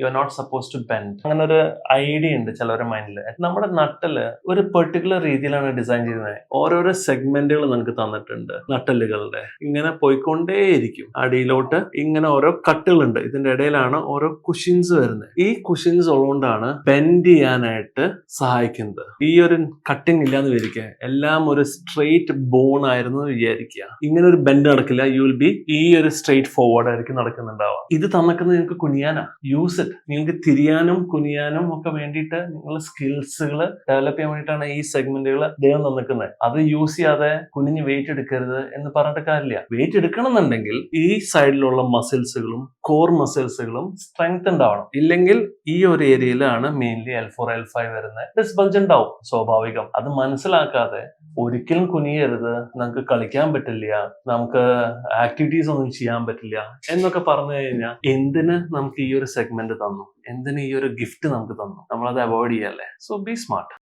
U are not suppose to bend. അങ്ങനെ ഒരു idea ഉണ്ട് ചിലവരുടെ മൈൻഡിൽ. നമ്മുടെ നട്ടല് ഒരു പെർട്ടിക്കുലർ രീതിയിലാണ് ഡിസൈൻ ചെയ്യുന്നത്. ഓരോരോ സെഗ്മെന്റുകൾ നമുക്ക് തന്നിട്ടുണ്ട് നട്ടലുകളുടെ. ഇങ്ങനെ പോയിക്കൊണ്ടേയിരിക്കും അടിയിലോട്ട്. ഇങ്ങനെ ഓരോ കട്ടുകളുണ്ട്. ഇതിന്റെ ഇടയിലാണ് ഓരോ കുഷിൻസ് വരുന്നത്. ഈ കുഷിൻസ് ഉള്ളതുകൊണ്ടാണ് ബെൻഡ് ചെയ്യാനായിട്ട് സഹായിക്കുന്നത്. ഈ ഒരു കട്ടിങ് ഇല്ലാന്ന് വിചാരിക്കുക, എല്ലാം ഒരു സ്ട്രെയിറ്റ് ബോൺ ആയിരുന്നു വിചാരിക്കുക. ഇങ്ങനെ ഒരു ബെൻഡ് നടക്കില്ല. യു വിൽ ബി ഈ ഒരു സ്ട്രെയിറ്റ് ഫോർവേഡ് ആയിരിക്കും നടക്കുന്നുണ്ടാവുക. ഇത് തന്നിക്കുന്നത് നിങ്ങൾക്ക് കുനിയാനാ. Use it. നിങ്ങൾക്ക് തിരിയാനും കുനിയാനും ഒക്കെ വേണ്ടിയിട്ട് നിങ്ങളുടെ സ്കിൽസുകൾ ഡെവലപ്പ് ചെയ്യാൻ വേണ്ടിയിട്ടാണ് ഈ സെഗ്മെന്റുകൾ ദൈവം തന്നിക്കുന്നത്. അത് യൂസ് ചെയ്യാതെ കുനിഞ്ഞ് വെയിറ്റ് എടുക്കരുത് എന്ന് പറഞ്ഞിട്ട് കാര്യമില്ല. വെയിറ്റ് എടുക്കണം എന്നുണ്ടെങ്കിൽ ഈ സൈഡിലുള്ള മസിൽസുകളും കോർ മസിൽസുകളും സ്ട്രെങ്ത് ഉണ്ടാവണം. ഇല്ലെങ്കിൽ ഈ ഒരു ഏരിയയിലാണ് മെയിൻലി L4 L5 വരുന്നത്. ഡിസ്ബൾജ് ഉണ്ടാവും, സ്വാഭാവികം. അത് മനസ്സിലാക്കാതെ ഒരിക്കലും കുനിയരുത്, നമുക്ക് കളിക്കാൻ പറ്റില്ല, നമുക്ക് ആക്ടിവിറ്റീസ് ഒന്നും ചെയ്യാൻ പറ്റില്ല എന്നൊക്കെ പറഞ്ഞു കഴിഞ്ഞാൽ എന്തിന് നമുക്ക് ഈ ഒരു സെഗ്മെന്റ് തന്നു, എന്തിന് ഈ ഒരു ഗിഫ്റ്റ് നമുക്ക് തന്നു? നമ്മളത് അവോയ്ഡ് ചെയ്യല്ലേ. So B smart.